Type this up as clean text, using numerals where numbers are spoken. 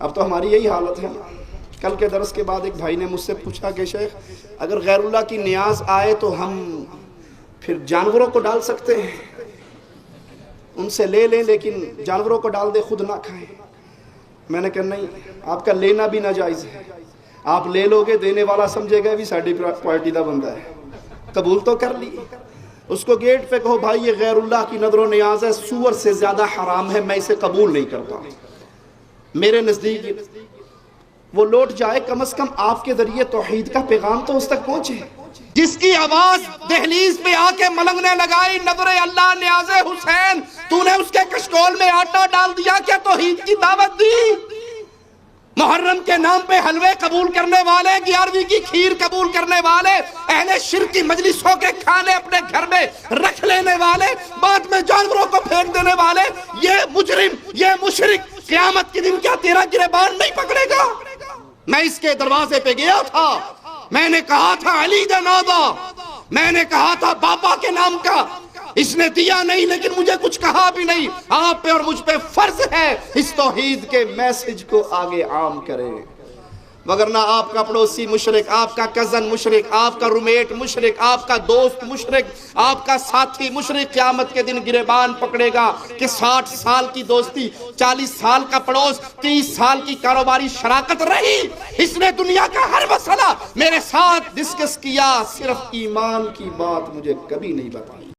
اب تو ہماری یہی حالت ہے. کل کے درس کے بعد ایک بھائی نے مجھ سے پوچھا کہ شیخ اگر غیر اللہ کی نیاز آئے تو ہم پھر جانوروں کو ڈال سکتے ہیں؟ ان سے لے لیں لیکن جانوروں کو ڈال دے، خود نہ کھائیں. میں نے کہا نہیں، آپ کا لینا بھی ناجائز ہے. آپ لے لو گے، دینے والا سمجھے گا بھی ساڈی پارٹی دا بندہ ہے. قبول تو کر لی. اس کو گیٹ پہ کہو بھائی یہ غیر اللہ کی نظر و نیاز ہے، سور سے زیادہ حرام ہے، میں اسے قبول نہیں کرتا. میرے نزدیک وہ لوٹ جائے، کم از کم آپ کے ذریعے توحید کا پیغام تو اس تک پہنچے. جس کی آواز دہلیز پہ آ کے ملنگنے لگائی نظر اللہ نیاز حسین، تو نے اس کے کشکول میں آٹا ڈال دیا، کیا توحید کی دعوت دی؟ محرم کے نام پہ حلوے قبول کرنے والے، 11ویں کی کھیر قبول کرنے والے، اہل شرک کی مجلسوں کے کھانے اپنے گھر میں رکھ لینے والے، بعد میں جانوروں کو پھینک دینے والے، یہ مجرم، یہ مشرک قیامت کے دن کیا تیرا گریبان نہیں پکڑے گا؟ میں اس کے دروازے پہ گیا تھا، میں نے کہا تھا علی دا نادا، میں نے کہا تھا باپا کے نام کا، اس نے دیا نہیں لیکن مجھے کچھ کہا بھی نہیں. آپ پہ اور مجھ پہ فرض ہے اس توحید کے میسج کو آگے عام کریں، وگرنہ آپ کا پڑوسی مشرک، آپ کا کزن مشرک، آپ کا رومیٹ مشرک، آپ کا دوست مشرک، آپ کا ساتھی مشرک قیامت کے دن گریبان پکڑے گا کہ 60 سال کی دوستی، 40 سال کا پڑوس، 30 سال کی کاروباری شراکت رہی، اس نے دنیا کا ہر مسئلہ میرے ساتھ ڈسکس کیا، صرف ایمان کی بات مجھے کبھی نہیں بتائی.